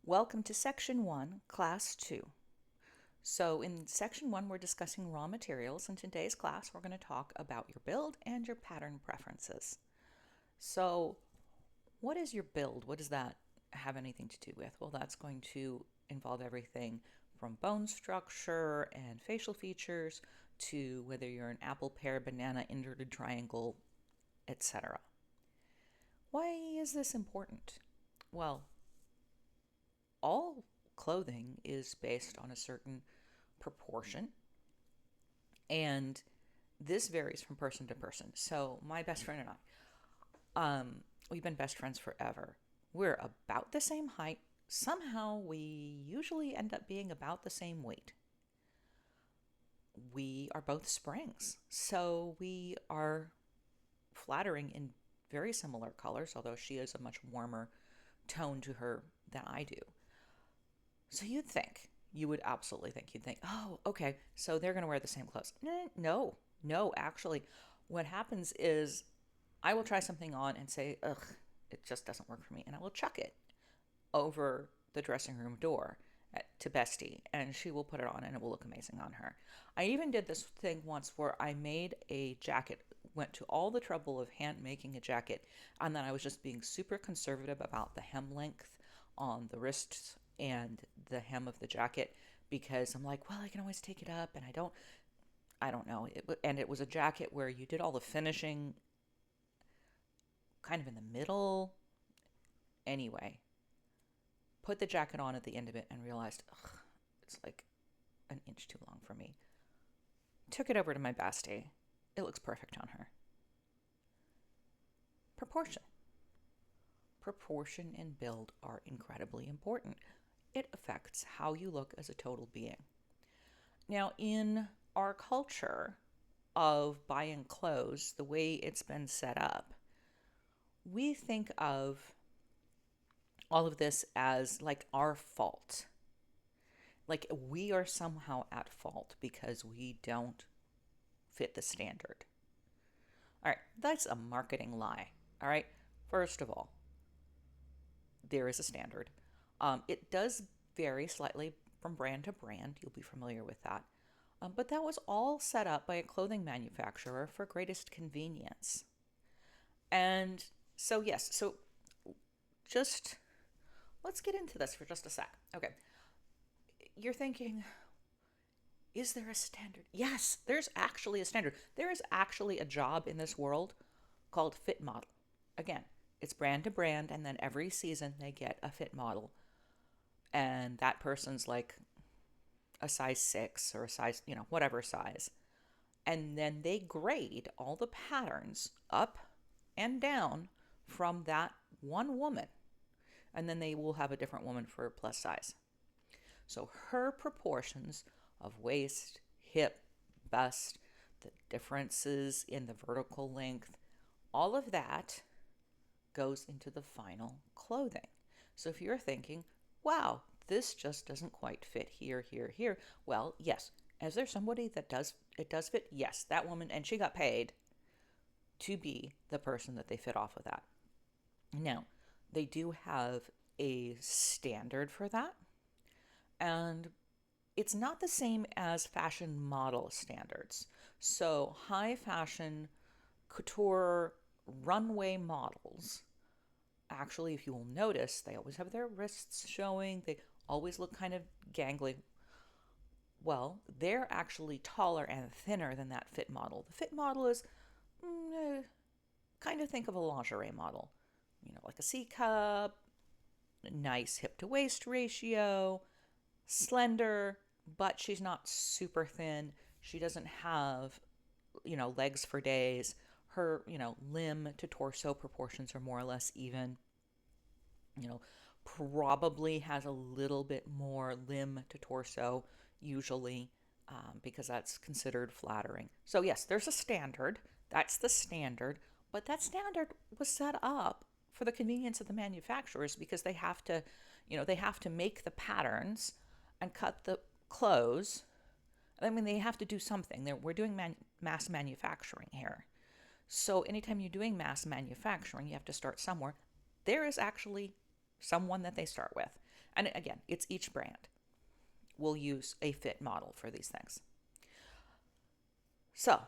Welcome to Section 1, Class 2. So in Section 1, we're discussing raw materials. In today's class, we're going to talk about your build and your pattern preferences. So what is your build? What does that have anything to do with? Well, that's going to involve everything from bone structure and facial features to whether you're an apple, pear, banana, inverted triangle, etc. Why is this important? Well, all clothing is based on a certain proportion, and this varies from person to person. So my best friend and we've been best friends forever. We're about the same height. Somehow we usually end up being about the same weight. We are both springs, so we are flattering in very similar colors, although she is a much warmer tone to her than I do. So you would absolutely think, oh, okay, so they're going to wear the same clothes. No, actually, what happens is I will try something on and say, ugh, it just doesn't work for me. And I will chuck it over the dressing room door to Bestie, and she will put it on and it will look amazing on her. I even did this thing once where I made a jacket, went to all the trouble of hand making a jacket, and then I was just being super conservative about the hem length on the wrists and the hem of the jacket because I'm like, well, I can always take it up, and I don't know. And it was a jacket where you did all the finishing kind of in the middle. Anyway, put the jacket on at the end of it and realized, ugh, it's like an inch too long for me. Took it over to my bestie. It looks perfect on her. Proportion. Proportion and build are incredibly important. It affects how you look as a total being. Now, in our culture of buying clothes, the way it's been set up, we think of all of this as like our fault. Like we are somehow at fault because we don't fit the standard. All right, that's a marketing lie. All right, first of all, there is a standard. It does vary slightly from brand to brand. You'll be familiar with that. But that was all set up by a clothing manufacturer for greatest convenience. And so, yes, so just let's get into this for just a sec. Okay. You're thinking, is there a standard? Yes, there's actually a standard. There is actually a job in this world called fit model. Again, it's brand to brand, and then every season they get a fit model. And that person's like a size 6 or a size, whatever size. And then they grade all the patterns up and down from that one woman. And then they will have a different woman for plus size. So her proportions of waist, hip, bust, the differences in the vertical length, all of that goes into the final clothing. So if you're thinking, wow, this just doesn't quite fit here, well, yes. Is there somebody that it does fit? Yes, that woman, and she got paid to be the person that they fit off of that. Now, they do have a standard for that, and it's not the same as fashion model standards. So, high fashion couture runway models, actually, if you will notice, they always have their wrists showing, they always look kind of gangly. Well, they're actually taller and thinner than that fit model. The fit model is kind of think of a lingerie model, like a C cup, nice hip to waist ratio, slender, but she's not super thin. She doesn't have, legs for days. Her, limb to torso proportions are more or less even. Probably has a little bit more limb to torso, usually, because that's considered flattering. So, yes, there's a standard. That's the standard. But that standard was set up for the convenience of the manufacturers because they have to, they have to make the patterns and cut the clothes. I mean, they have to do something. We're doing mass manufacturing here. So anytime you're doing mass manufacturing, you have to start somewhere. There is actually someone that they start with. And again, it's each brand will use a fit model for these things. So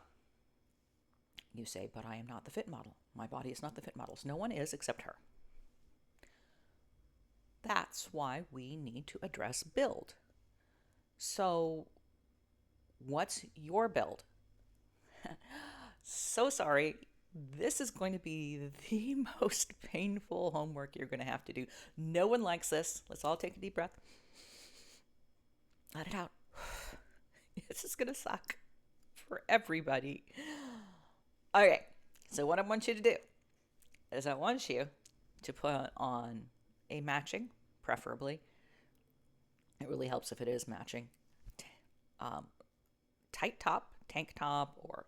you say, but I am not the fit model. My body is not the fit model. No one is except her. That's why we need to address build. So, what's your build? So sorry. This is going to be the most painful homework you're going to have to do. No one likes this. Let's all take a deep breath. Let it out. This is going to suck for everybody. Okay, so what I want you to do is I want you to put on a matching, preferably. It really helps if it is matching. Tight top, tank top, or,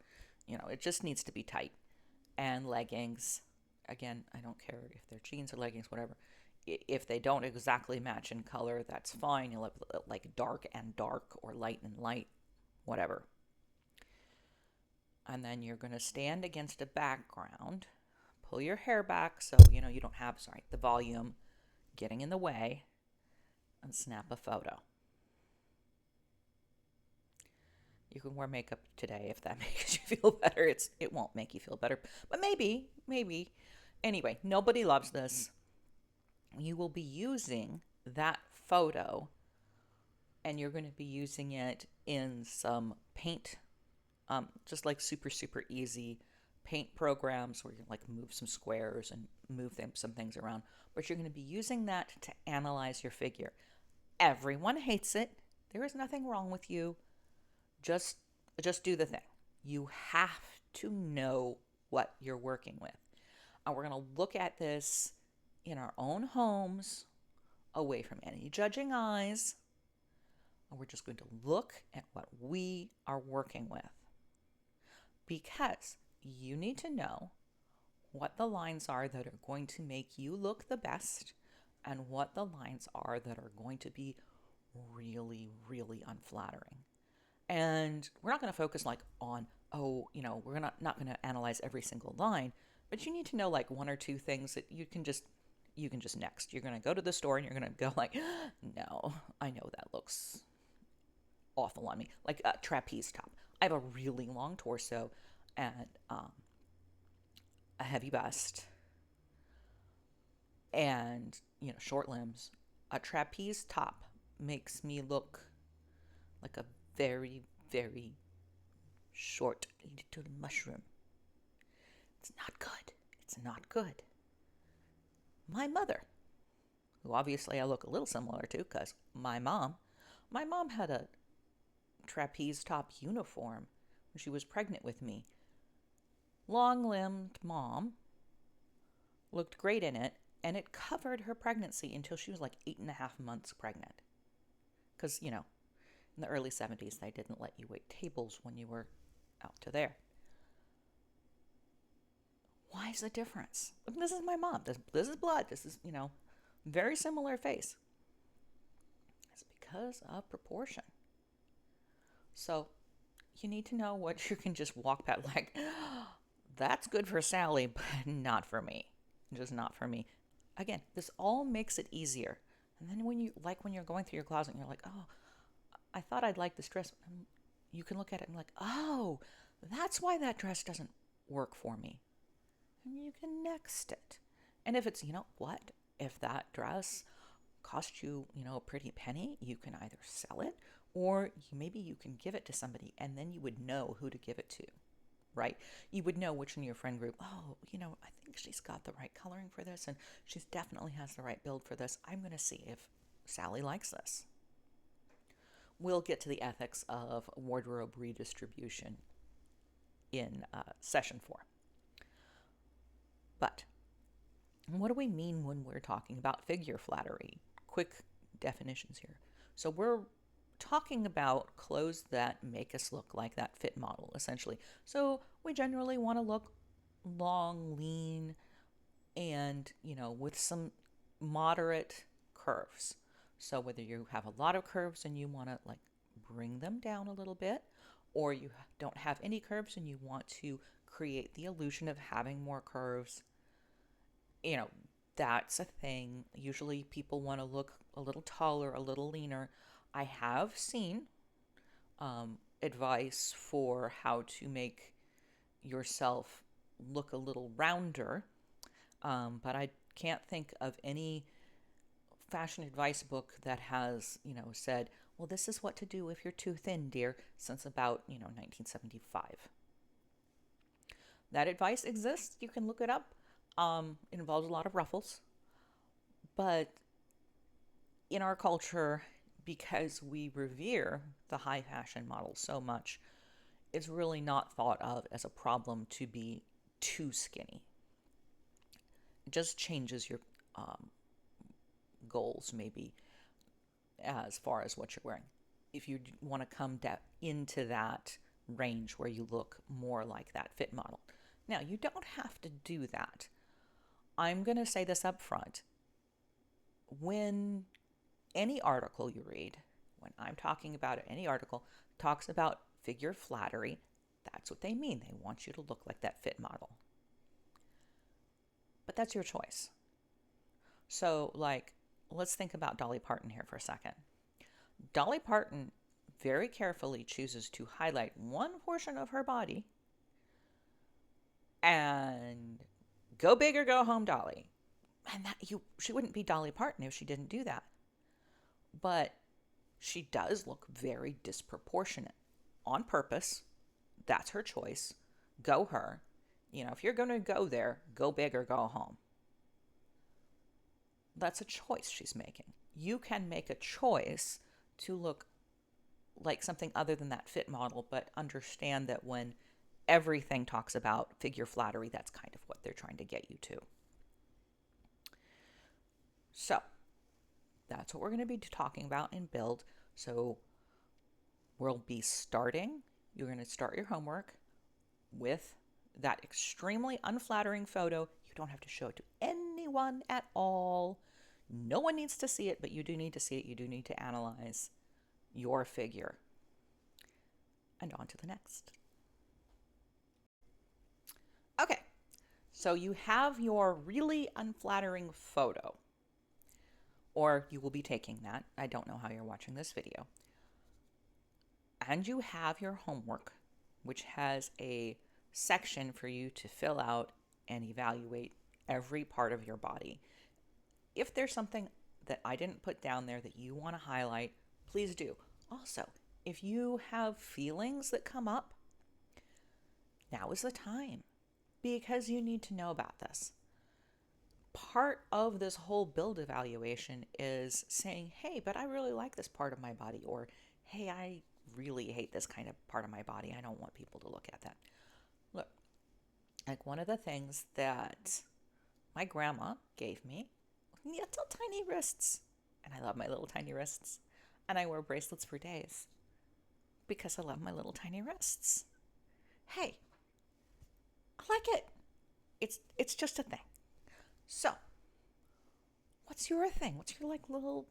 it just needs to be tight. And leggings. Again, I don't care if they're jeans or leggings, whatever. If they don't exactly match in color, that's fine. You'll have like dark and dark or light and light, whatever. And then you're going to stand against a background, pull your hair back so you don't have, the volume getting in the way, and snap a photo. You can wear makeup today if that makes you feel better. It won't make you feel better, but maybe. Anyway, nobody loves this. You will be using that photo, and you're going to be using it in some paint, just like super, super easy paint programs where you like move some squares and move some things around. But you're going to be using that to analyze your figure. Everyone hates it. There is nothing wrong with you. Just do the thing. You have to know what you're working with. And we're going to look at this in our own homes, away from any judging eyes. And we're just going to look at what we are working with. Because you need to know what the lines are that are going to make you look the best and what the lines are that are going to be really, really unflattering. And we're not going to focus on, we're not going to analyze every single line, but you need to know one or two things that you can just next. You're going to go to the store and you're going to go no, I know that looks awful on me. Like a trapeze top. I have a really long torso and a heavy bust and, short limbs. A trapeze top makes me look like a very, very short little mushroom. It's not good. It's not good. My mother, who obviously I look a little similar to because my mom had a trapeze top uniform when she was pregnant with me. Long-limbed mom, looked great in it, and it covered her pregnancy until she was 8.5 months pregnant. Because, in the early 70s, they didn't let you wait tables when you were out to there. Why is the difference? This is my mom. This is blood. This is, very similar face. It's because of proportion. So you need to know what you can just walk past that's good for Sally, but not for me. Just not for me. Again, this all makes it easier. And then when you're going through your closet and you're like, oh, I thought I'd like this dress. You can look at it and oh, that's why that dress doesn't work for me. And you can next it. And if it's, if that dress cost you, a pretty penny, you can either sell it or maybe you can give it to somebody and then you would know who to give it to, right? You would know which in your friend group, oh, I think she's got the right coloring for this and she definitely has the right build for this. I'm going to see if Sally likes this. We'll get to the ethics of wardrobe redistribution in session 4. But what do we mean when we're talking about figure flattery? Quick definitions here. So we're talking about clothes that make us look like that fit model, essentially. So we generally want to look long, lean, and, with some moderate curves. So whether you have a lot of curves and you want to bring them down a little bit, or you don't have any curves and you want to create the illusion of having more curves, That's a thing. Usually people want to look a little taller, a little leaner. I have seen advice for how to make yourself look a little rounder, but I can't think of any fashion advice book that has, said, well, this is what to do if you're too thin, dear, since about, 1975. That advice exists. You can look it up. It involves a lot of ruffles. But in our culture, because we revere the high fashion models so much, it's really not thought of as a problem to be too skinny. It just changes your goals, maybe, as far as what you're wearing. If you want to come into that range where you look more like that fit model. Now, you don't have to do that. I'm going to say this up front. When any article you read, when I'm talking about it, any article talks about figure flattery, that's what they mean. They want you to look like that fit model. But that's your choice. So, let's think about Dolly Parton here for a second. Dolly Parton very carefully chooses to highlight one portion of her body and go big or go home, Dolly. And she wouldn't be Dolly Parton if she didn't do that. But she does look very disproportionate on purpose. That's her choice. Go her. If you're going to go there, go big or go home. That's a choice she's making. You can make a choice to look like something other than that fit model, but understand that when everything talks about figure flattery, that's kind of what they're trying to get you to. So that's what we're going to be talking about in Build. So we'll be starting, you're going to start your homework with that extremely unflattering photo. You don't have to show it to anyone at all. No one needs to see it, but you do need to see it. You do need to analyze your figure. And on to the next. Okay, so you have your really unflattering photo, or you will be taking that. I don't know how you're watching this video. And you have your homework, which has a section for you to fill out and evaluate every part of your body. If there's something that I didn't put down there that you want to highlight, please do. Also, if you have feelings that come up, now is the time, because you need to know about this. Part of this whole Build evaluation is saying, hey, but I really like this part of my body, or hey, I really hate this kind of part of my body. I don't want people to look at that. Look, like one of the things that my grandma gave me, little tiny wrists, and I love my little tiny wrists, and I wear bracelets for days because I love my little tiny wrists. Hey, I like it. It's just a thing. So, what's your thing? What's your little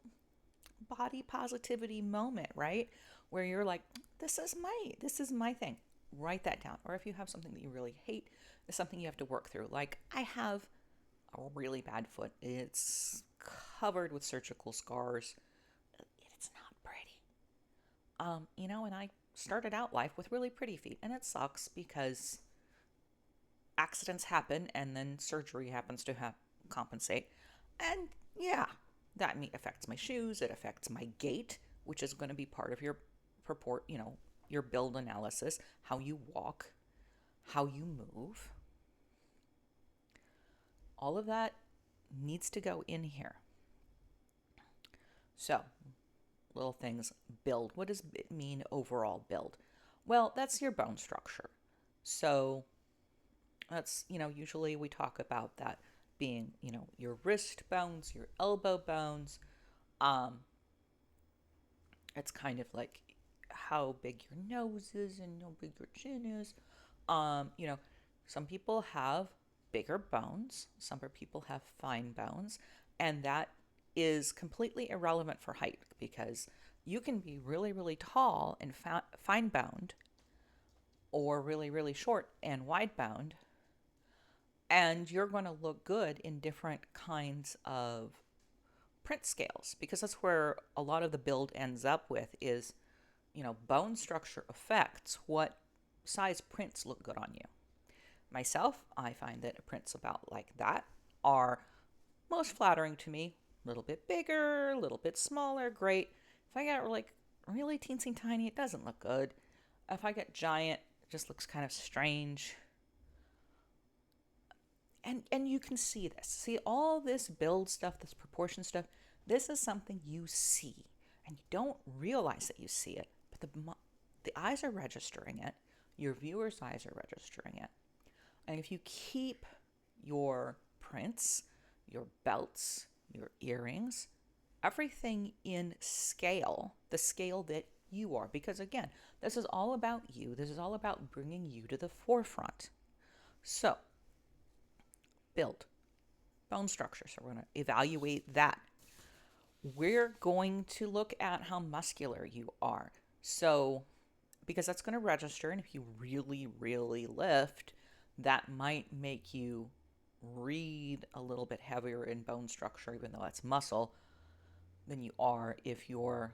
body positivity moment, right? Where you're like, this is my thing. Write that down. Or if you have something that you really hate, it's something you have to work through. Like I have a really bad foot. It's covered with surgical scars. It's not pretty. And I started out life with really pretty feet, and it sucks because accidents happen and then surgery happens to compensate. And yeah, that affects my shoes. It affects my gait, which is going to be part of your your Build analysis, how you walk, how you move. All of that needs to go in here. So, little things, Build. What does it mean overall, Build? Well, that's your bone structure. So, that's, usually we talk about that being, your wrist bones, your elbow bones. It's kind of like how big your nose is and how big your chin is. Some people have bigger bones. Some people have fine bones. And that is completely irrelevant for height because you can be really, really tall and fine boned or really, really short and wide boned. And you're going to look good in different kinds of print scales, because that's where a lot of the build ends up with is, bone structure affects what size prints look good on you. Myself, I find that prints about like that are most flattering to me. A little bit bigger, a little bit smaller, great. If I get like really teensy tiny, it doesn't look good. If I get giant, it just looks kind of strange. And you can see this. See all this build stuff, this proportion stuff. This is something you see, and you don't realize that you see it, but the eyes are registering it. Your viewers' eyes are registering it. And if you keep your prints, your belts, your earrings, everything in scale, the scale that you are, because again, this is all about you. This is all about bringing you to the forefront. So, build, bone structure. So we're going to evaluate that. We're going to look at how muscular you are. So, because that's going to register, and if you really, really lift, that might make you read a little bit heavier in bone structure, even though that's muscle, than you are if you're,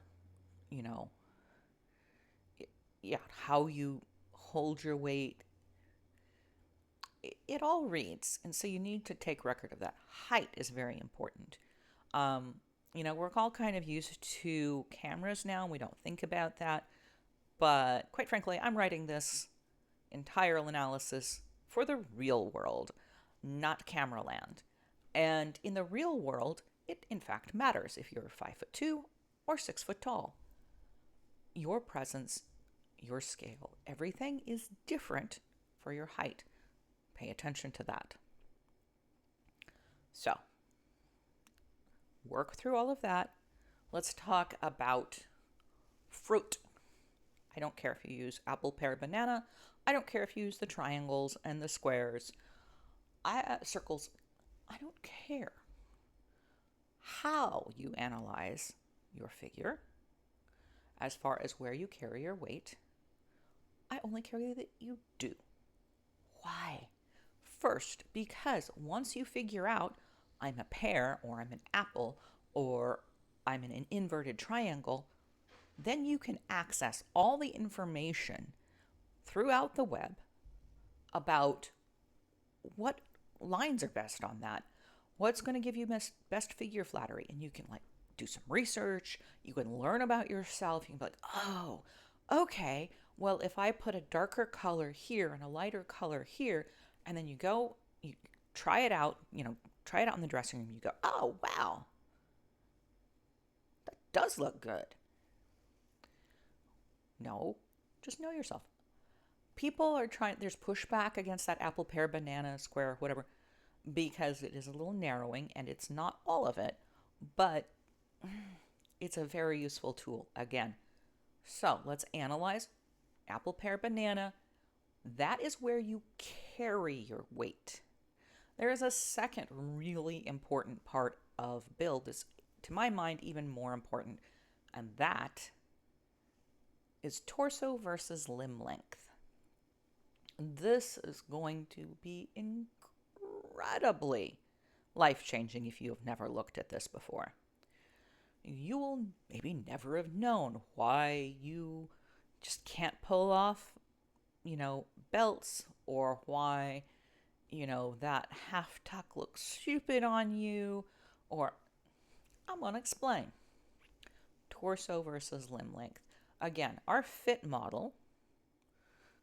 how you hold your weight. It all reads, and so you need to take record of that. Height is very important. We're all kind of used to cameras now, and we don't think about that. But quite frankly, I'm writing this entire analysis for the real world, not camera land. And in the real world, it in fact matters if you're 5'2" or 6 foot tall. Your presence, your scale, everything is different for your height. Pay attention to that. So, work through all of that. Let's talk about fruit. I don't care if you use apple, pear, banana. I don't care if you use the triangles and the squares. Circles. I don't care how you analyze your figure as far as where you carry your weight. I only care that you do. Why? First, because once you figure out I'm a pear or I'm an apple or I'm in an inverted triangle, then you can access all the information throughout the web about what lines are best on that, what's going to give you best figure flattery, and you can do some research, you can learn about yourself, you can be like, oh, okay, well, if I put a darker color here and a lighter color here, and then you try it out, try it out in the dressing room, you go, oh, wow, that does look good. No, just know yourself. People are there's pushback against that apple, pear, banana, square, whatever, because it is a little narrowing and it's not all of it, but it's a very useful tool again. So let's analyze apple, pear, banana. That is where you carry your weight. There is a second really important part of build that's, to my mind, even more important, and that is torso versus limb length. This is going to be incredibly life-changing if you have never looked at this before. You will maybe never have known why you just can't pull off, belts, or why, that half tuck looks stupid on you, or I'm going to explain. Torso versus limb length. Again, our fit model,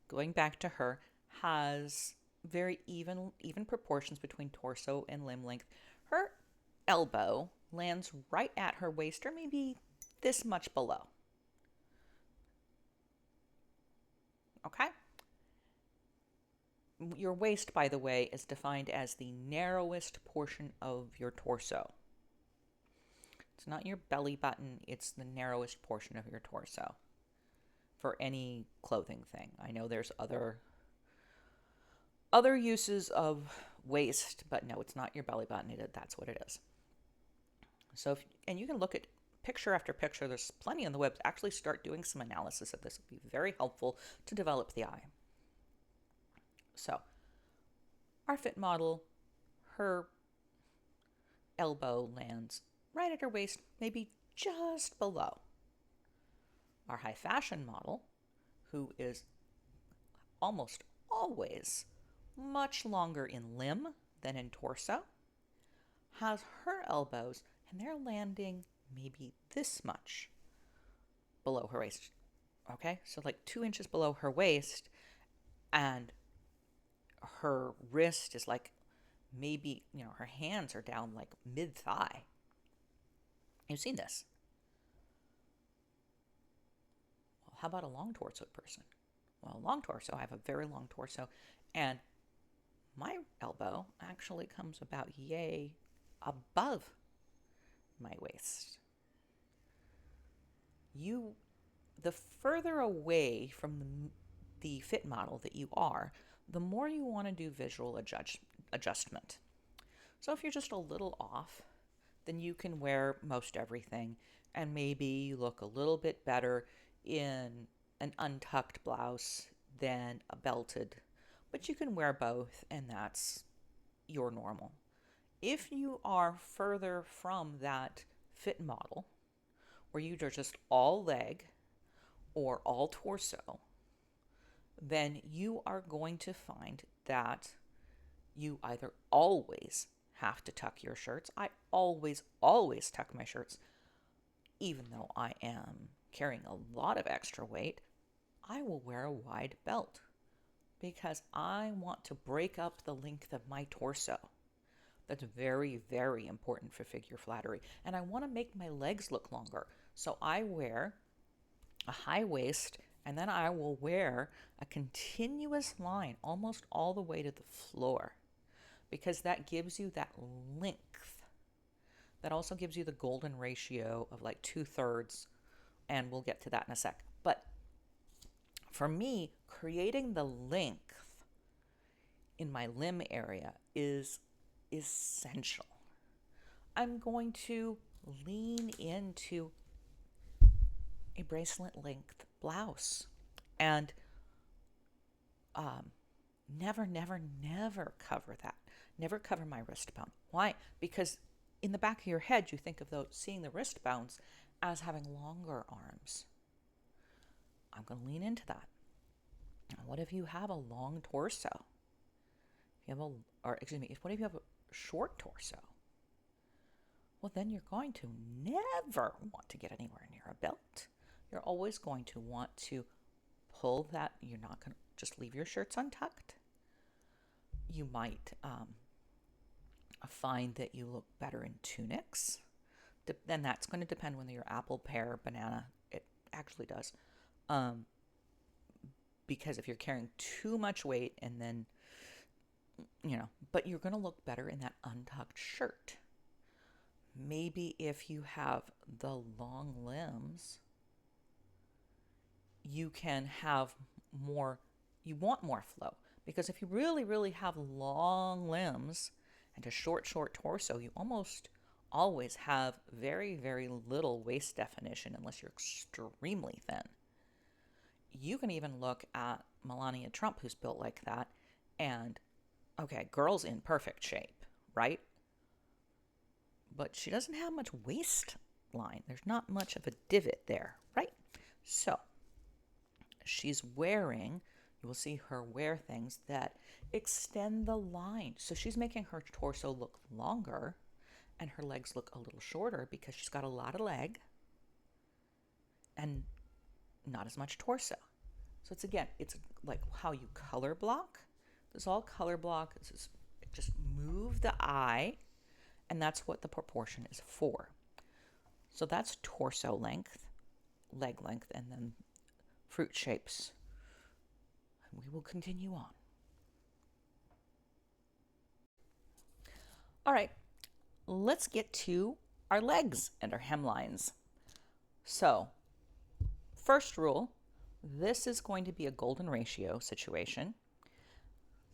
going back to her, has very even proportions between torso and limb length. Her elbow lands right at her waist, or maybe this much below. Okay? Your waist, by the way, is defined as the narrowest portion of your torso. It's not your belly button, it's the narrowest portion of your torso for any clothing thing. I know there's other uses of waist, but no, it's not your belly button. That's what it is. So, and you can look at picture after picture. There's plenty on the web to actually start doing some analysis of this. It would be very helpful to develop the eye. So, Our fit model, her elbow lands right at her waist, maybe just below. Our high fashion model, who is almost always much longer in limb than in torso, has her elbows and they're landing maybe this much below her waist. Okay, so like 2 inches below her waist, and her wrist is like maybe, her hands are down like mid thigh. You've seen this. Well, how about a long torsoed person? Well, long torso, I have a very long torso, and my elbow actually comes about yay above my waist. The further away from the fit model that you are, the more you want to do visual adjustment. So if you're just a little off, then you can wear most everything, and maybe you look a little bit better in an untucked blouse than a belted, but you can wear both, and that's your normal. If you are further from that fit model, where you are just all leg or all torso, then you are going to find that you either always have to tuck your shirts. I always tuck my shirts. Even though I am carrying a lot of extra weight, I will wear a wide belt because I want to break up the length of my torso. That's very, very important for figure flattery. And I want to make my legs look longer. So I wear a high waist, and then I will wear a continuous line almost all the way to the floor, because that gives you that length. That also gives you the golden ratio of like 2/3, and we'll get to that in a sec. But for me, creating the length in my limb area is essential. I'm going to lean into a bracelet length blouse and never cover that. Never cover my wristband. Why? Because in the back of your head, you think of seeing the wristbands as having longer arms. I'm going to lean into that. What if you have a long torso? What if you have a short torso? Well, then you're going to never want to get anywhere near a belt. You're always going to want to pull that. You're not going to just leave your shirts untucked. You might find that you look better in tunics. Then that's going to depend whether you're apple, pear, banana. It actually does. Because if you're carrying too much weight and then, but you're going to look better in that untucked shirt. Maybe if you have the long limbs, you can have you want more flow. Because if you really, really have long limbs and a short torso, you almost always have very, very little waist definition unless you're extremely thin. You can even look at Melania Trump, who's built like that, and, okay, girl's in perfect shape, right? But she doesn't have much waistline. There's not much of a divot there, right? So she's wearing, you will see her wear things that extend the line. So she's making her torso look longer and her legs look a little shorter because she's got a lot of leg and not as much torso. So it's like how you color block. This is all color block. Just move the eye, and that's what the proportion is for. So that's torso length, leg length, and then fruit shapes. And we will continue on. All right, let's get to our legs and our hemlines. So, first rule, this is going to be a golden ratio situation.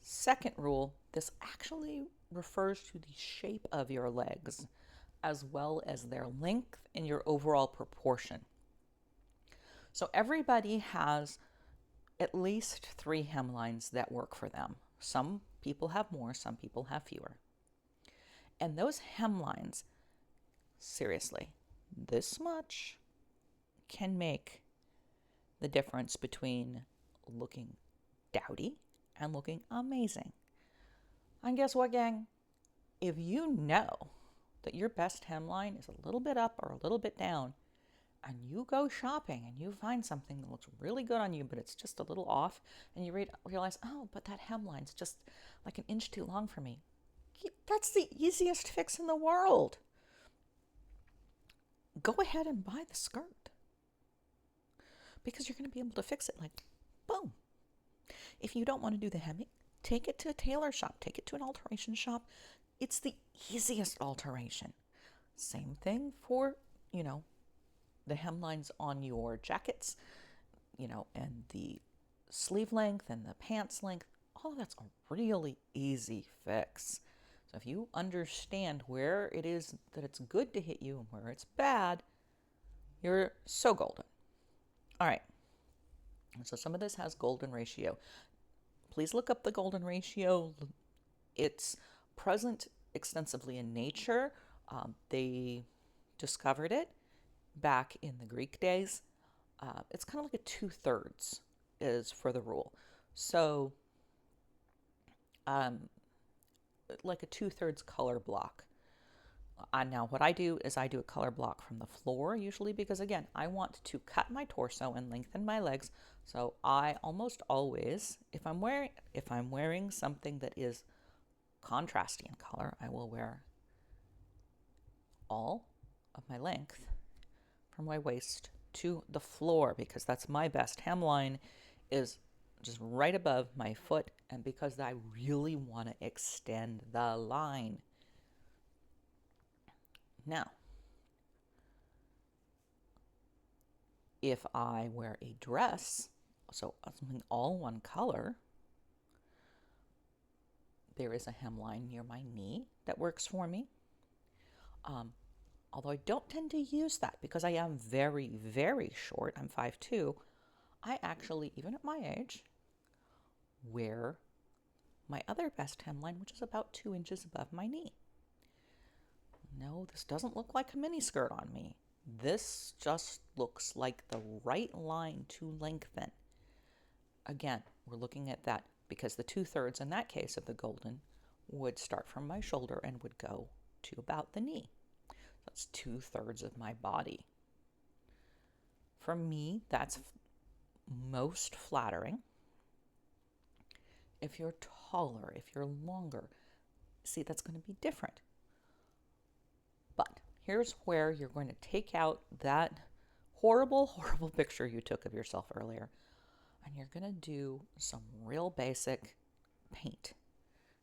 Second rule, this actually refers to the shape of your legs as well as their length and your overall proportion. So everybody has at least 3 hemlines that work for them. Some people have more, some people have fewer. And those hemlines, seriously, this much can make the difference between looking dowdy and looking amazing. And guess what, gang? If you know that your best hemline is a little bit up or a little bit down, and you go shopping and you find something that looks really good on you, but it's just a little off, and you realize, oh, but that hemline's just like an inch too long for me. That's the easiest fix in the world. Go ahead and buy the skirt, because you're going to be able to fix it like, boom. If you don't want to do the hemming, take it to a tailor shop, take it to an alteration shop. It's the easiest alteration. Same thing for, the hemlines on your jackets, and the sleeve length and the pants length. All of that's a really easy fix. So if you understand where it is that it's good to hit you and where it's bad, you're so golden. All right. So some of this has golden ratio. Please look up the golden ratio. It's present extensively in nature. They discovered it back in the Greek days. It's kind of like a 2/3 is for the rule. So like a 2/3 color block. Now what I do is I do a color block from the floor usually, because again, I want to cut my torso and lengthen my legs. So I almost always, if I'm wearing something that is contrasty in color, I will wear all of my length from my waist to the floor, because that's my best. Hemline is just right above my foot, and because I really want to extend the line. Now, if I wear a dress, so something all one color, there is a hemline near my knee that works for me. Although I don't tend to use that because I am very, very short. I'm 5'2". I actually, even at my age, wear my other best hemline, which is about 2 inches above my knee. No, this doesn't look like a mini skirt on me. This just looks like the right line to lengthen. Again, we're looking at that because the 2/3 in that case of the golden would start from my shoulder and would go to about the knee. That's 2/3 of my body. For me, that's most flattering. If you're taller, if you're longer, see, that's going to be different. But here's where you're going to take out that horrible, horrible picture you took of yourself earlier, and you're going to do some real basic paint.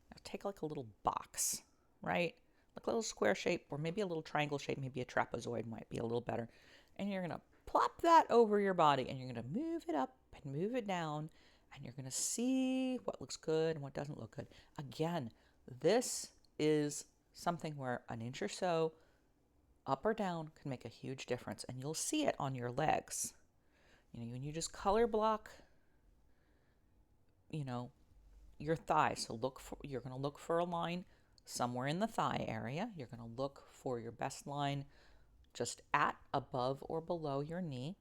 Now take like a little box, right? Like a little square shape, or maybe a little triangle shape, maybe a trapezoid might be a little better. And you're going to plop that over your body, and you're going to move it up and move it down, and you're going to see what looks good and what doesn't look good. Again, this is something where an inch or so up or down can make a huge difference, and you'll see it on your legs. When you just color block, your thigh. So you're going to look for a line somewhere in the thigh area. You're going to look for your best line just at, above, or below your knee.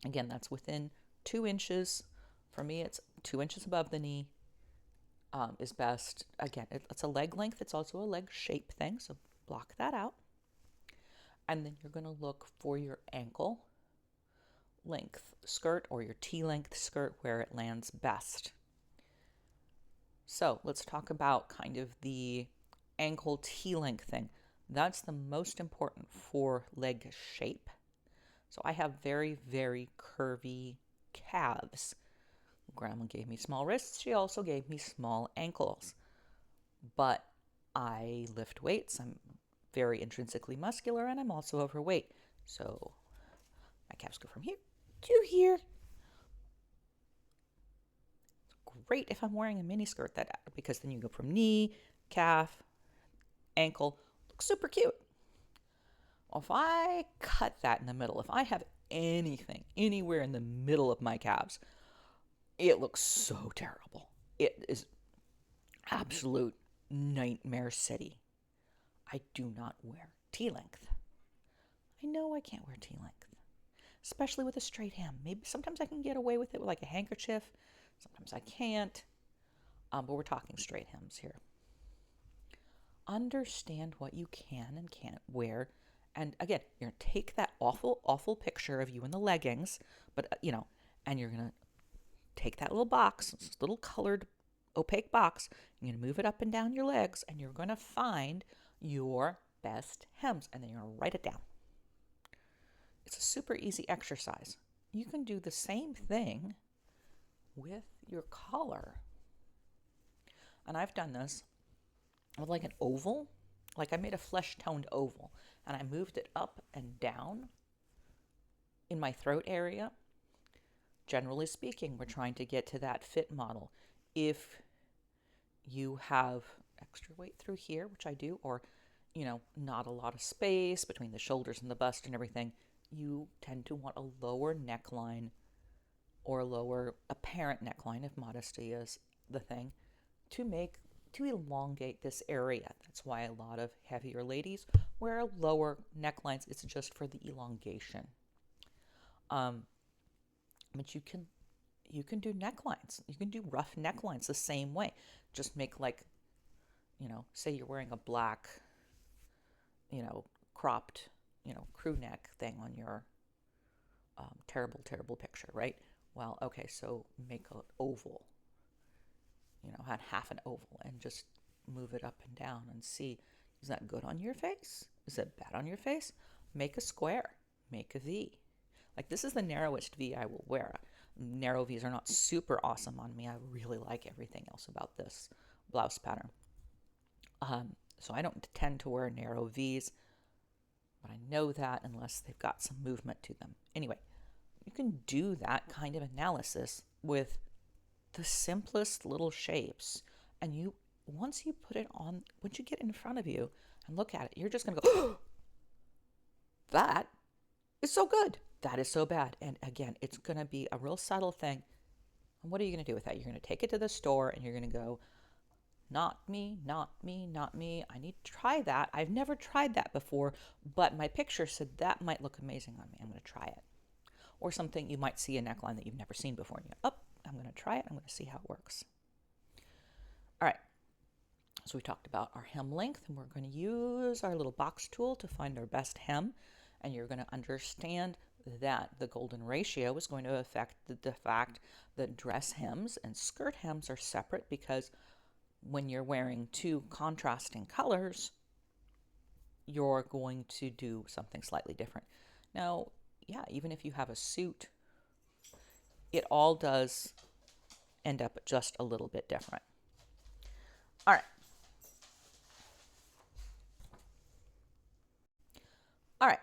Again, that's within 2 inches. For me, it's 2 inches above the knee is best. Again, it's a leg length. It's also a leg shape thing, so block that out. And then you're going to look for your ankle length skirt or your T-length skirt where it lands best. So let's talk about kind of the ankle T-length thing. That's the most important for leg shape. So I have very, very curvy calves. Grandma gave me small wrists. She also gave me small ankles. But I lift weights. I'm very intrinsically muscular, and I'm also overweight. So my calves go from here to here. Great if I'm wearing a mini skirt, because then you go from knee, calf, ankle. Looks super cute. Well, if I cut that in the middle, if I have anything anywhere in the middle of my calves, it looks so terrible. It is Absolute nightmare city. I do not wear T-length. I know I can't wear T-length, especially with a straight hem. Maybe sometimes I can get away with it with like a handkerchief. Sometimes I can't. But we're talking straight hems here. Understand what you can and can't wear. And again, you're going to take that awful, awful picture of you in the leggings, but and you're going to take that little box, this little colored opaque box, you're going to move it up and down your legs, and you're going to find your best hems, and then you're going to write it down. It's a super easy exercise. You can do the same thing with your collar. And I've done this with like an oval. Like I made a flesh-toned oval, and I moved it up and down in my throat area. Generally speaking, we're trying to get to that fit model. If you have extra weight through here, which I do, or not a lot of space between the shoulders and the bust and everything, you tend to want a lower neckline or a lower apparent neckline, if modesty is the thing, to elongate this area. That's why a lot of heavier ladies wear lower necklines. It's just for the elongation. But you can do necklines. You can do rough necklines the same way. Just make like, say you're wearing a black, cropped, crew neck thing on your terrible, terrible picture, right? Well, okay, so make an oval, had half an oval, and just move it up and down and see, is that good on your face? Is it bad on your face? Make a square, make a V. Like this is the narrowest V I will wear. Narrow V's are not super awesome on me. I really like everything else about this blouse pattern. So I don't tend to wear narrow V's, but I know that unless they've got some movement to them. Anyway, you can do that kind of analysis with the simplest little shapes. And once you put it on, once you get in front of you and look at it, you're just going to go, oh, that is so good. That is so bad. And again, it's going to be a real subtle thing. And what are you going to do with that? You're going to take it to the store and you're going to go, not me, not me, not me. I need to try that. I've never tried that before, but my picture said that might look amazing on me. I'm going to try it. Or something, you might see a neckline that you've never seen before. And you're, I'm going to try it. I'm going to see how it works. All right. So we talked about our hem length, and we're going to use our little box tool to find our best hem. And you're going to understand that the golden ratio is going to affect the fact that dress hems and skirt hems are separate, because when you're wearing two contrasting colors, you're going to do something slightly different. Now, yeah, even if you have a suit, it all does end up just a little bit different. All right. All right.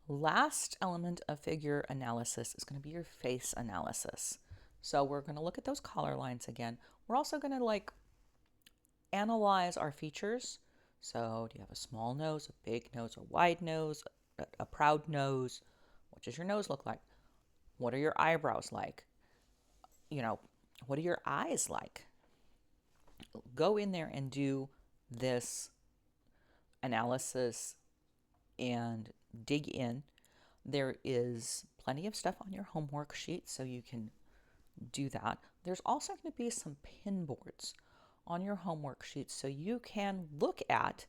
Last element of figure analysis is going to be your face analysis. So we're going to look at those collar lines again. We're also going to analyze our features. So do you have a small nose, a big nose, a wide nose, a proud nose? What does your nose look like? What are your eyebrows like? What are your eyes like? Go in there and do this analysis and dig in. There is plenty of stuff on your homework sheet, so you can do that. There's also going to be some pin boards on your homework sheet, so you can look at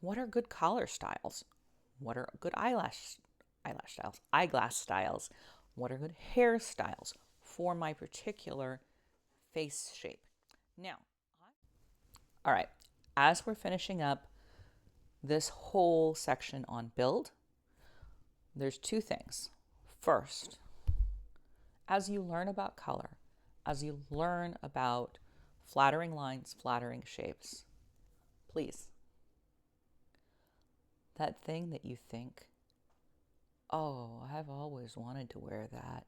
what are good collar styles, what are good eyelash styles, eyeglass styles, what are good hairstyles for my particular face shape. Now, all right, as we're finishing up this whole section on build, there's two things. First, as you learn about color, as you learn about flattering lines, flattering shapes, please, that thing that you think, oh, I've always wanted to wear that.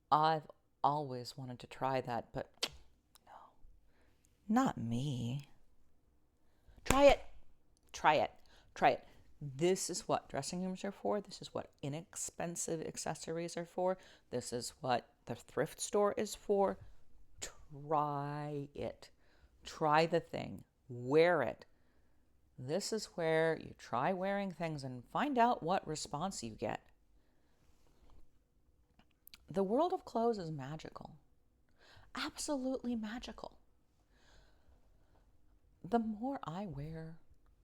I've always wanted to try that, but no, not me. Try it. Try it. Try it. This is what dressing rooms are for. This is what inexpensive accessories are for. This is what the thrift store is for. try it. Try the thing. Wear it. This is where you try wearing things and find out what response you get. The world of clothes is magical. Absolutely magical. The more I wear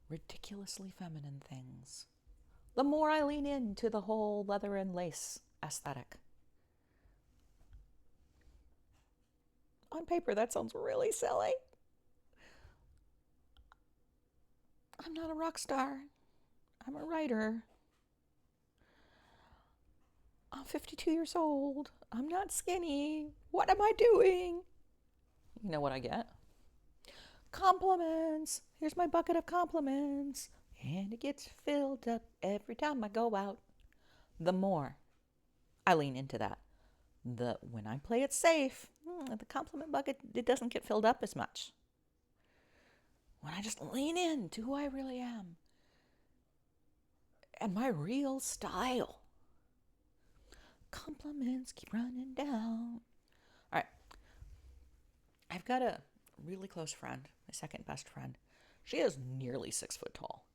ridiculously feminine things, the more I lean into the whole leather and lace aesthetic. On paper, that sounds really silly. I'm not a rock star. I'm a writer. I'm 52 years old. I'm not skinny. What am I doing? You know what I get? Compliments. Here's my bucket of compliments. And it gets filled up every time I go out. The more I lean into that, when I play it safe, the compliment bucket, it doesn't get filled up as much. When I just lean into who I really am and my real style, compliments keep running down. All right. I've got a really close friend, my second best friend. She is nearly 6 foot tall,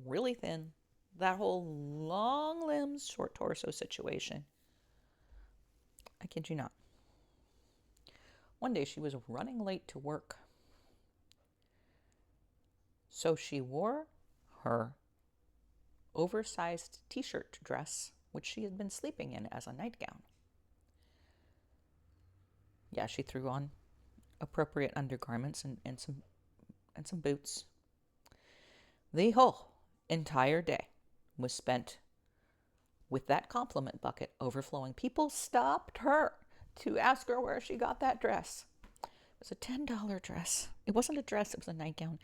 really thin. That whole long limbs, short torso situation. I kid you not. One day she was running late to work. So she wore her oversized t-shirt dress, which she had been sleeping in, as a nightgown. Yeah, she threw on appropriate undergarments and some boots. The whole entire day was spent with that compliment bucket overflowing. People stopped her to ask her where she got that dress. It was a $10 dress. It wasn't a dress, it was a nightgown.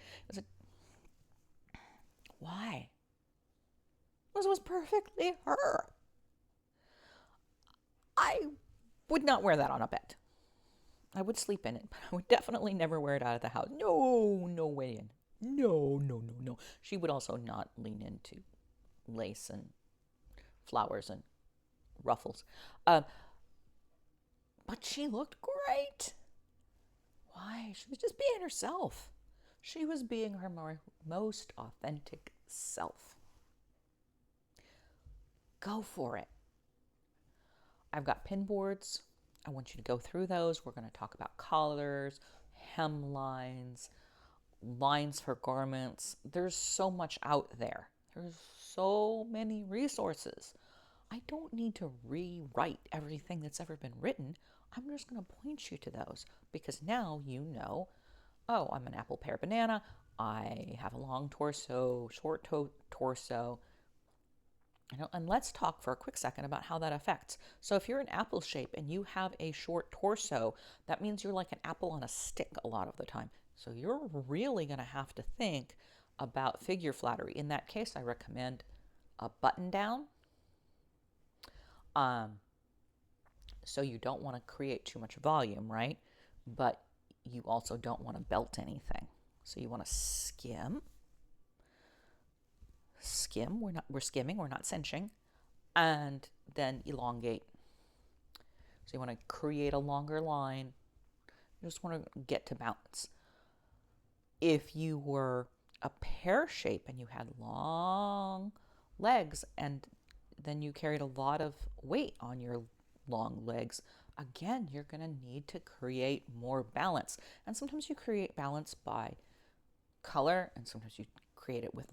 Why? This was perfectly her. I would not wear that on a bed. I would sleep in it, but I would definitely never wear it out of the house. No way in. No. She would also not lean into lace and flowers and ruffles. But she looked great. Why? She was just being herself. She was being her most authentic self. Go for it. I've got pin boards. I want you to go through those. We're going to talk about collars, hemlines, lines for garments. There's so much out there. There's so many resources. I don't need to rewrite everything that's ever been written. I'm just going to point you to those because now you know, oh, I'm an apple, pear, banana. I have a long torso, short torso. And let's talk for a quick second about how that affects. So if you're an apple shape and you have a short torso, that means you're like an apple on a stick a lot of the time. So you're really going to have to think about figure flattery. In that case, I recommend a button down. So you don't want to create too much volume, right? But you also don't want to belt anything. So you want to skim. We're skimming, we're not cinching, and then elongate. So you want to create a longer line. You just want to get to balance. If you were a pear shape and you had long legs and then you carried a lot of weight on your long legs, again, you're going to need to create more balance. And sometimes you create balance by color, and sometimes you create it with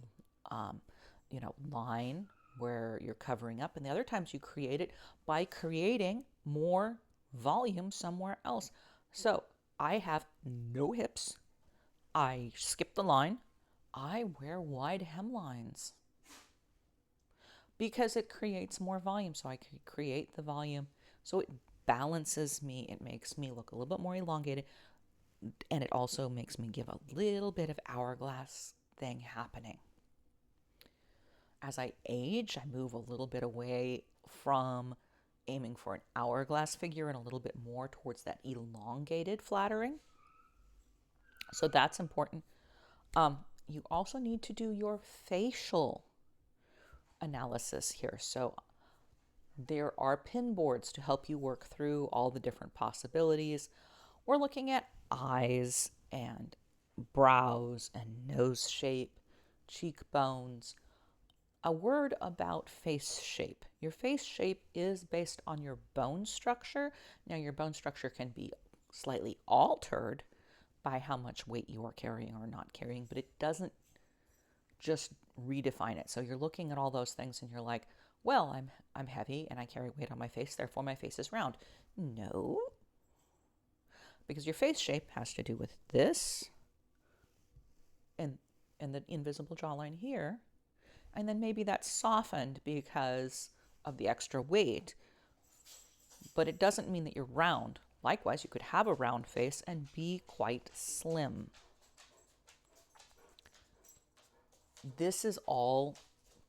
line where you're covering up, and the other times you create it by creating more volume somewhere else. So I have no hips. I skip the line. I wear wide hemlines because it creates more volume. So I can create the volume. So it balances me. It makes me look a little bit more elongated. And it also makes me give a little bit of hourglass thing happening. As I age, I move a little bit away from aiming for an hourglass figure and a little bit more towards that elongated flattering. So that's important. You also need to do your facial analysis here. So there are pin boards to help you work through all the different possibilities. We're looking at eyes and brows and nose shape, cheekbones. A word about face shape. Your face shape is based on your bone structure. Now, your bone structure can be slightly altered by how much weight you are carrying or not carrying, but it doesn't just redefine it. So you're looking at all those things and you're like, well, I'm heavy and I carry weight on my face, therefore my face is round. No, because your face shape has to do with this and the invisible jawline here. And then maybe that's softened because of the extra weight, but it doesn't mean that you're round. Likewise, you could have a round face and be quite slim. This is all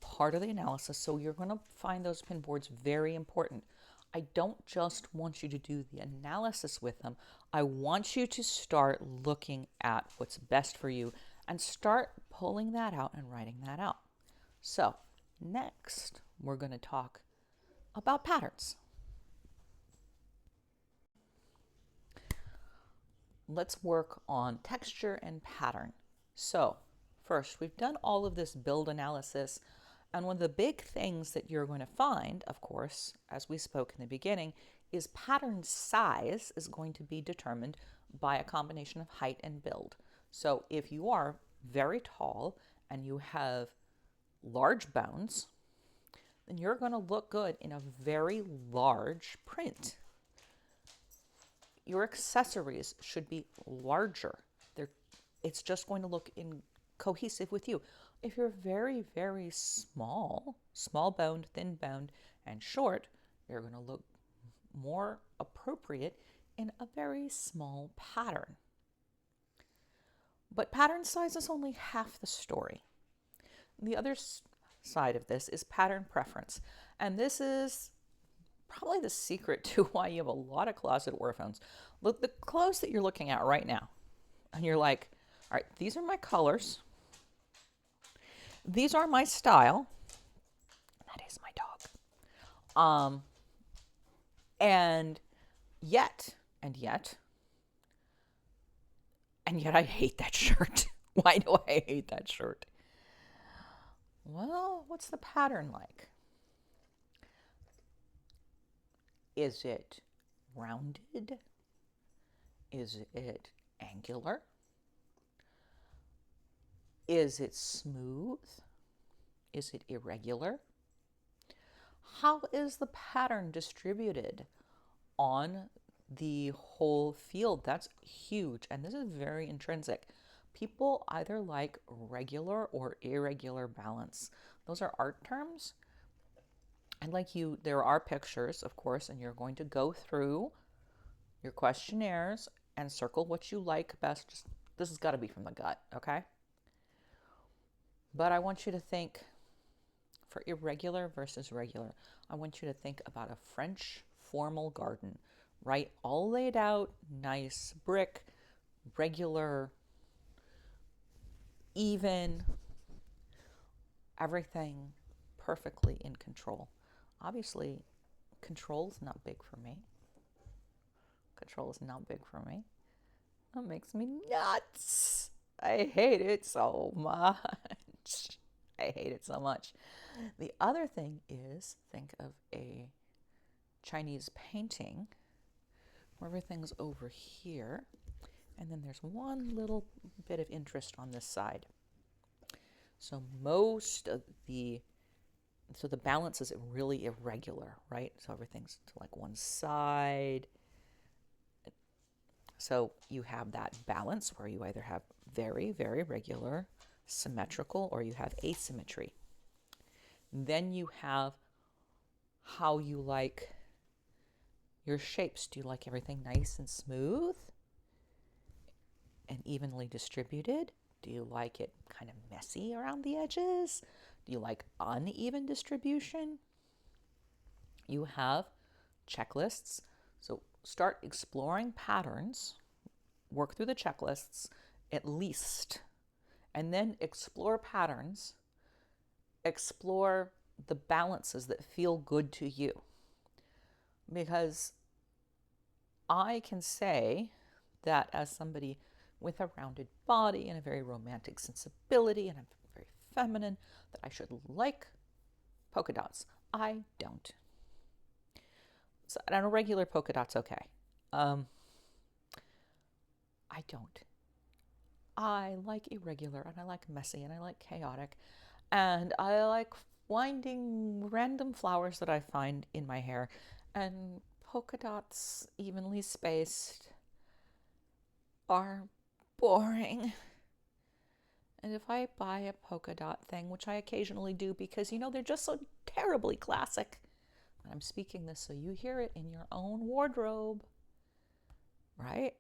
part of the analysis, so you're going to find those pin boards very important. I don't just want you to do the analysis with them. I want you to start looking at what's best for you and start pulling that out and writing that out. So next, we're going to talk about patterns. Let's work on texture and pattern. So first, we've done all of this build analysis, and one of the big things that you're going to find, of course, as we spoke in the beginning, is pattern size is going to be determined by a combination of height and build. So if you are very tall and you have large bones, then you're going to look good in a very large print. Your accessories should be larger. It's just going to look cohesive with you. If you're very, very small boned, thin boned, and short, you're going to look more appropriate in a very small pattern. But pattern size is only half the story. The other side of this is pattern preference. And this is probably the secret to why you have a lot of closet orphans. Look, the clothes that you're looking at right now, and you're like, all right, these are my colors. These are my style. That is my dog. And yet, I hate that shirt. Why do I hate that shirt? Well, what's the pattern like? Is it rounded? Is it angular? Is it smooth? Is it irregular? How is the pattern distributed on the whole field? That's huge, and this is very intrinsic. People either like regular or irregular balance. Those are art terms. And there are pictures, of course, and you're going to go through your questionnaires and circle what you like best. This has got to be from the gut, okay? But I want you to think, for irregular versus regular, I want you to think about a French formal garden, right? All laid out, nice brick, regular, even, everything perfectly in control. Obviously, control is not big for me. That makes me nuts. I hate it so much. The other thing is, think of a Chinese painting where everything's over here, and then there's one little bit of interest on this side. So the balance is really irregular, right? So everything's to like one side. So you have that balance where you either have very, very regular, symmetrical, or you have asymmetry. Then you have how you like your shapes. Do you like everything nice and smooth and evenly distributed? Do you like it kind of messy around the edges? Do you like uneven distribution? You have checklists. So start exploring patterns, work through the checklists at least, and then explore patterns, explore the balances that feel good to you. Because I can say that as somebody with a rounded body and a very romantic sensibility, and I'm very feminine, that I should like polka dots. I don't. So, and a regular polka dot's okay. I don't. I like irregular, and I like messy, and I like chaotic, and I like finding random flowers that I find in my hair, and polka dots evenly spaced are boring. And if I buy a polka dot thing, which I occasionally do because, they're just so terribly classic, and I'm speaking this so you hear it in your own wardrobe, right?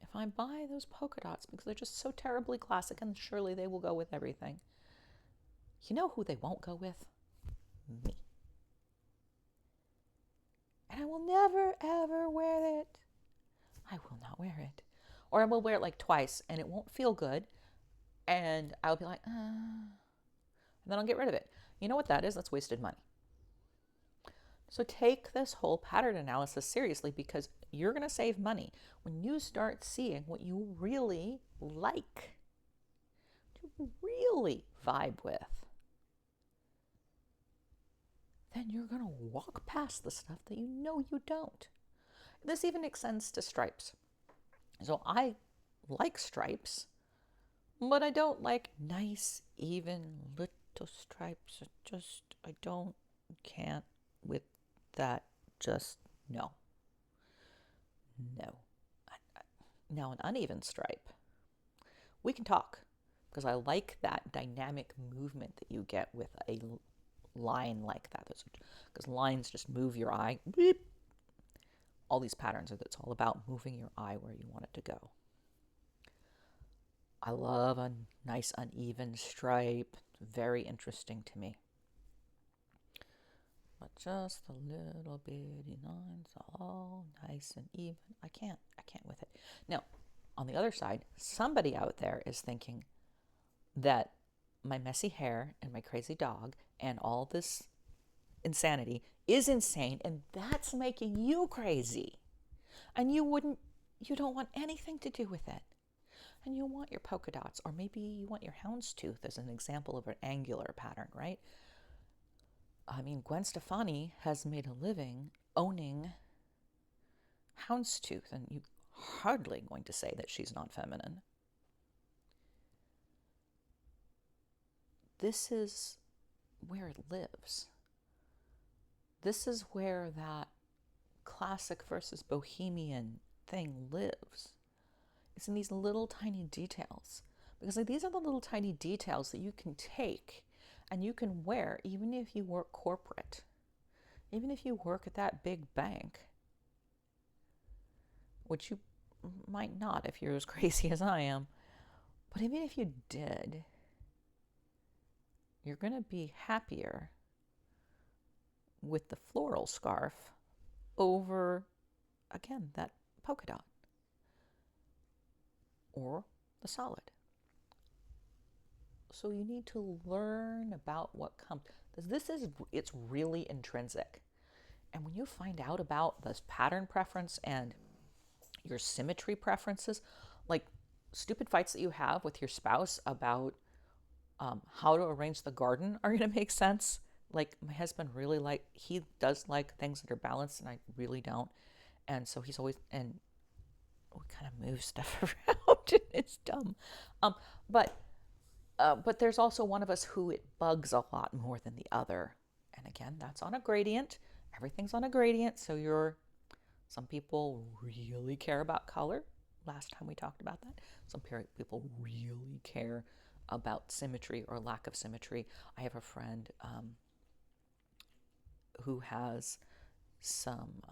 If I buy those polka dots because they're just so terribly classic and surely they will go with everything, you know who they won't go with? Me. And I will never, ever wear it. I will not wear it. Or I will wear it like twice and it won't feel good. And I'll be like, and then I'll get rid of it. You know what that is? That's wasted money. So take this whole pattern analysis seriously because you're going to save money when you start seeing what you really like, to really vibe with. Then you're going to walk past the stuff that you know you don't. This even extends to stripes. So I like stripes, but I don't like nice, even little stripes. I can't with that. Just no. Now, an uneven stripe, we can talk because I like that dynamic movement that you get with a line like that. Because lines just move your eye. Beep. All these patterns it's all about moving your eye where you want it to go. I love a nice uneven stripe. Very interesting to me. But just the little bitty lines, all nice and even. I can't with it. Now, on the other side, somebody out there is thinking that my messy hair and my crazy dog and all this insanity is insane, and that's making you crazy. And you don't want anything to do with it. And you want your polka dots, or maybe you want your houndstooth as an example of an angular pattern, right? I mean, Gwen Stefani has made a living owning houndstooth, and you're hardly going to say that she's not feminine. This is where it lives. This is where that classic versus bohemian thing lives. It's in these little tiny details. Because these are the little tiny details that you can take and you can wear even if you work corporate, even if you work at that big bank, which you might not if you're as crazy as I am. But even if you did, you're going to be happier with the floral scarf over, again, that polka dot or the solid. So you need to learn about what comes. It's really intrinsic. And when you find out about this pattern preference and your symmetry preferences, like stupid fights that you have with your spouse about how to arrange the garden are going to make sense. Like my husband he does like things that are balanced and I really don't. And so he's always, and we kind of move stuff around and it's dumb. But there's also one of us who it bugs a lot more than the other. And again, that's on a gradient. Everything's on a gradient. So some people really care about color. Last time we talked about that. Some people really care about symmetry or lack of symmetry. I have a friend who has some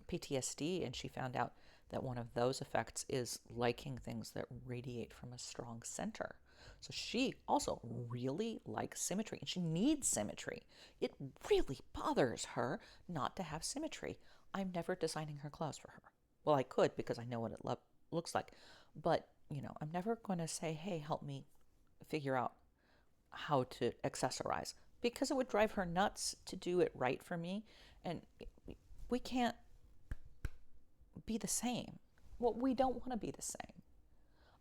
PTSD, and she found out that one of those effects is liking things that radiate from a strong center. So she also really likes symmetry, and she needs symmetry. It really bothers her not to have symmetry. I'm never designing her clothes for her. Well, I could because I know what it looks like. But, I'm never going to say, hey, help me figure out how to accessorize, because it would drive her nuts to do it right for me. And we can't be the same. Well, we don't want to be the same.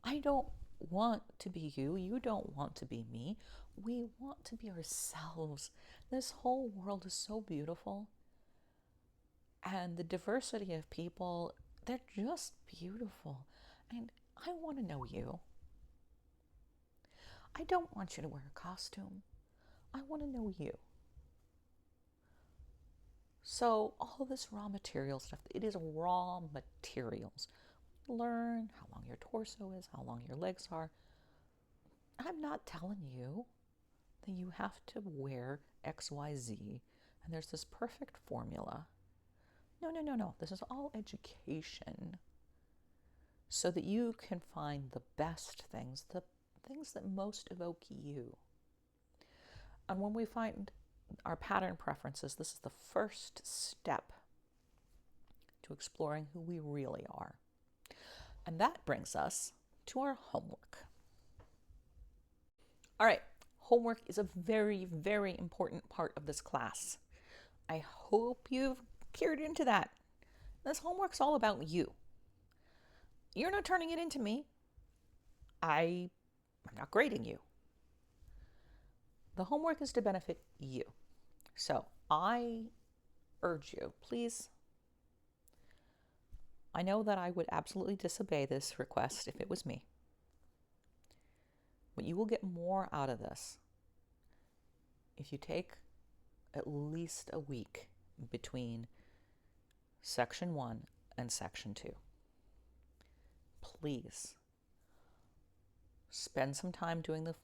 I don't want to be you. You don't want to be me. We want to be ourselves. This whole world is so beautiful. And the diversity of people, they're just beautiful. And I want to know you. I don't want you to wear a costume. I want to know you. So all this raw material stuff, it is raw materials. Learn how long your torso is, how long your legs are. I'm not telling you that you have to wear XYZ and there's this perfect formula. No, no, no, no. This is all education so that you can find the best things, the things that most evoke you. And when we find our pattern preferences, this is the first step to exploring who we really are. And that brings us to our homework. All right, homework is a very, very important part of this class. I hope you've peered into that. This homework's all about you. You're not turning it into me. I'm not grading you. The homework is to benefit you. So I urge you, please. I know that I would absolutely disobey this request if it was me. But you will get more out of this if you take at least a week between section 1 and section 2. Please spend some time doing the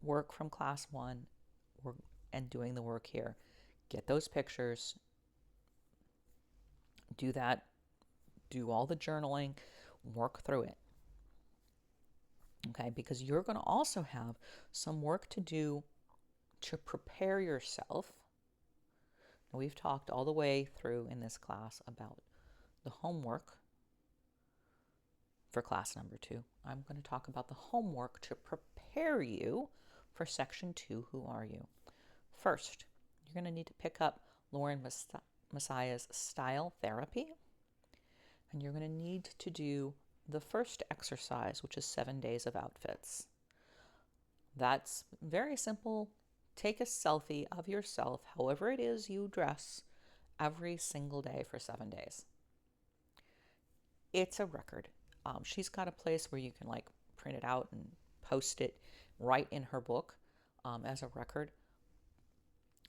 work from class 1 and doing the work here. Get those pictures. Do that. Do all the journaling. Work through it. Okay, because you're going to also have some work to do to prepare yourself. Now, we've talked all the way through in this class about the homework for class number 2. I'm going to talk about the homework to prepare you for section 2, Who Are You? First, you're going to need to pick up Lauren Messiah's Style Therapy, and you're going to need to do the first exercise, which is 7 days of outfits. That's very simple. Take a selfie of yourself, however it is you dress, every single day for 7 days. It's a record. She's got a place where you can print it out and post it right in her book as a record.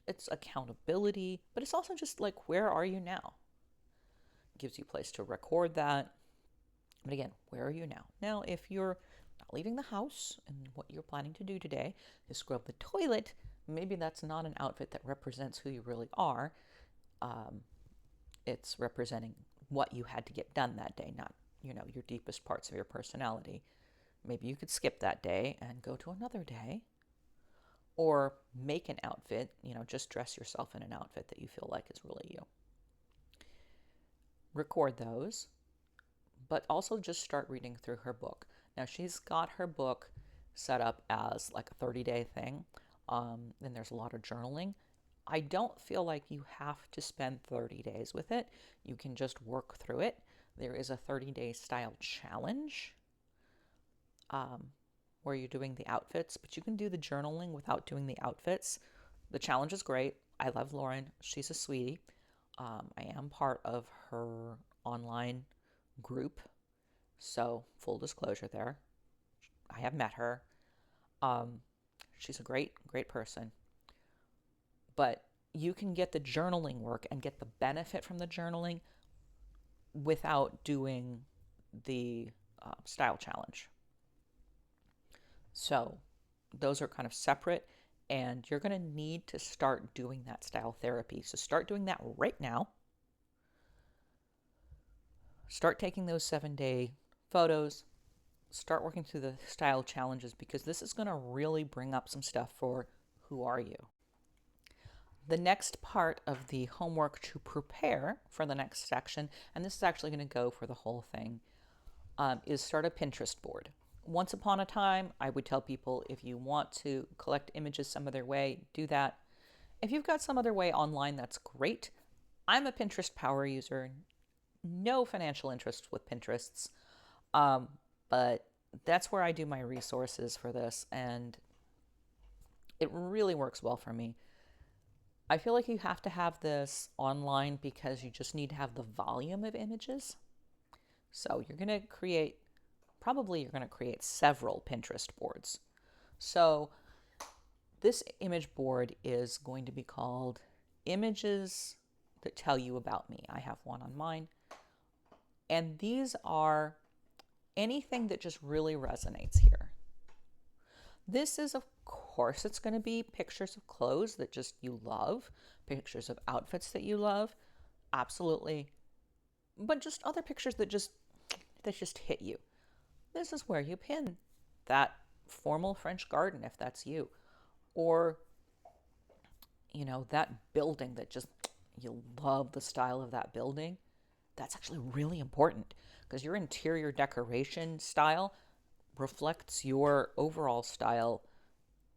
It's accountability, but it's also just where are you now? It gives you a place to record that. But again, where are you now? Now, if you're not leaving the house and what you're planning to do today is scrub the toilet, maybe that's not an outfit that represents who you really are. It's representing what you had to get done that day, not, your deepest parts of your personality. Maybe you could skip that day and go to another day. Or make an outfit, just dress yourself in an outfit that you feel like is really you. Record those, but also just start reading through her book. Now, she's got her book set up as a 30-day thing. Then there's a lot of journaling. I don't feel like you have to spend 30 days with it. You can just work through it. There is a 30-day style challenge where you're doing the outfits, but you can do the journaling without doing the outfits. The challenge is great. I love Lauren. She's a sweetie. I am part of her online group, so full disclosure there. I have met her. She's a great, great person. But you can get the journaling work and get the benefit from the journaling without doing the style challenge. So those are kind of separate, and you're going to need to start doing that style therapy. So start doing that right now. Start taking those 7-day photos. Start working through the style challenges, because this is going to really bring up some stuff for Who Are You? The next part of the homework to prepare for the next section, and this is actually going to go for the whole thing, is start a Pinterest board. Once upon a time, I would tell people, if you want to collect images some other way, do that. If you've got some other way online, that's great. I'm a Pinterest power user. no financial interest with Pinterests, um, but that's where I do my resources for this, and it really works well for me. I feel like you have to have this online because you just need to have the volume of images. So you're going to create several Pinterest boards. So this image board is going to be called Images That Tell You About Me. I have one on mine. And these are anything that just really resonates here. This is, of course, it's going to be pictures of clothes that just you love, pictures of outfits that you love, absolutely. But just other pictures that just hit you. This is where you pin that formal French garden if that's you, or that building that just you love the style of that building. That's actually really important because your interior decoration style reflects your overall style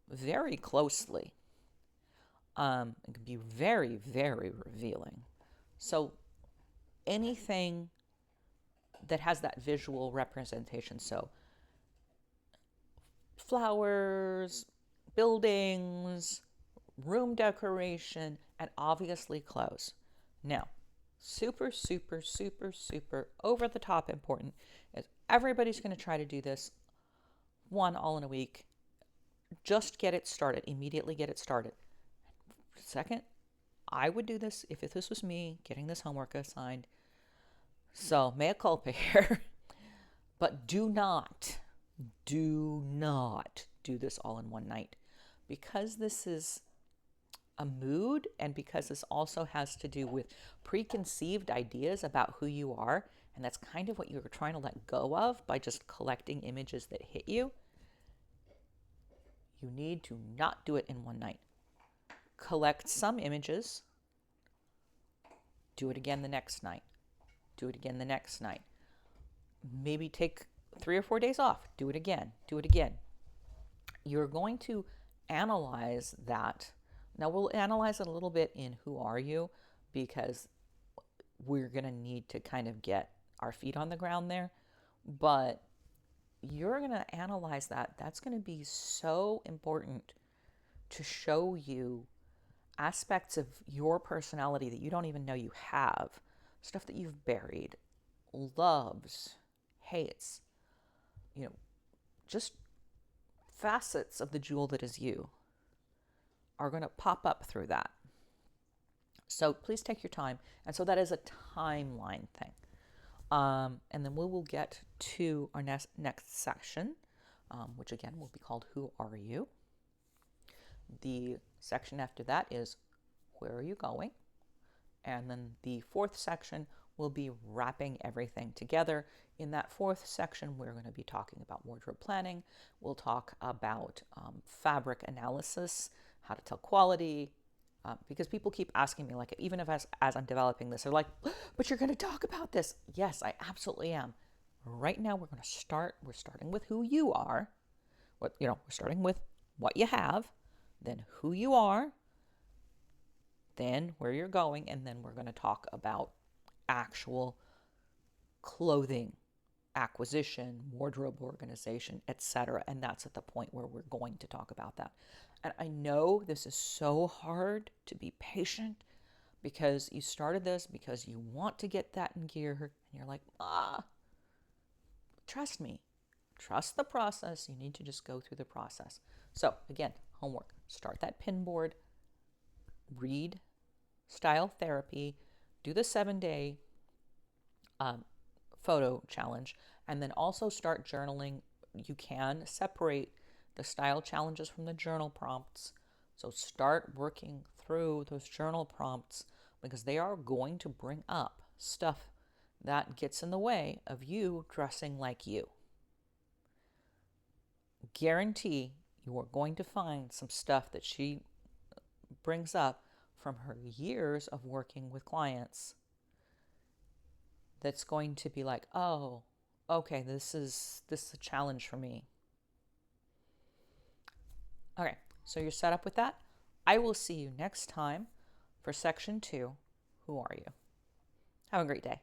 very closely. It can be very, very revealing. So anything that has that visual representation, so flowers, buildings, room decoration, and obviously clothes. Now, super, super, super, super over the top important is everybody's going to try to do this one all in a week. Just get it started. Immediately get it started. Second, I would do this if this was me getting this homework assigned. So, mea culpa here. But do not do this all in one night. Because this is a mood and because this also has to do with preconceived ideas about who you are, and that's kind of what you're trying to let go of by just collecting images that hit you, you need to not do it in one night. Collect some images, do it again the next night, do it again the next night. Maybe take 3 or 4 days off, do it again, do it again. You're going to analyze that. Now we'll analyze it a little bit in Who Are You, because we're going to need to kind of get our feet on the ground there. But you're going to analyze that. That's going to be so important to show you aspects of your personality that you don't even know you have, stuff that you've buried, loves, hates, just facets of the jewel that is you are going to pop up through that. So please take your time. And so that is a timeline thing. And then we will get to our next section, which again will be called Who Are You? The section after that is Where Are You Going? And then the fourth section will be wrapping everything together. In that fourth section, we're going to be talking about wardrobe planning. We'll talk about fabric analysis, how to tell quality, because people keep asking me, like, even if as I'm developing this, they're like, but you're going to talk about this. Yes, I absolutely am. Right now, we're starting with who you are. We're starting with what you have, then who you are, then where you're going, and then we're going to talk about actual clothing acquisition, wardrobe organization, etc. And that's at the point where we're going to talk about that. And I know this is so hard to be patient because you started this because you want to get that in gear and you're like, trust me. Trust the process. You need to just go through the process. So again, homework. Start that pin board. Read Style Therapy. Do the 7-day photo challenge. And then also start journaling. You can separate the style challenges from the journal prompts. So start working through those journal prompts because they are going to bring up stuff that gets in the way of you dressing like you. Guarantee you are going to find some stuff that she brings up from her years of working with clients that's going to be like, oh, okay, this is a challenge for me. Okay, so you're set up with that. I will see you next time for section 2, Who Are You? Have a great day.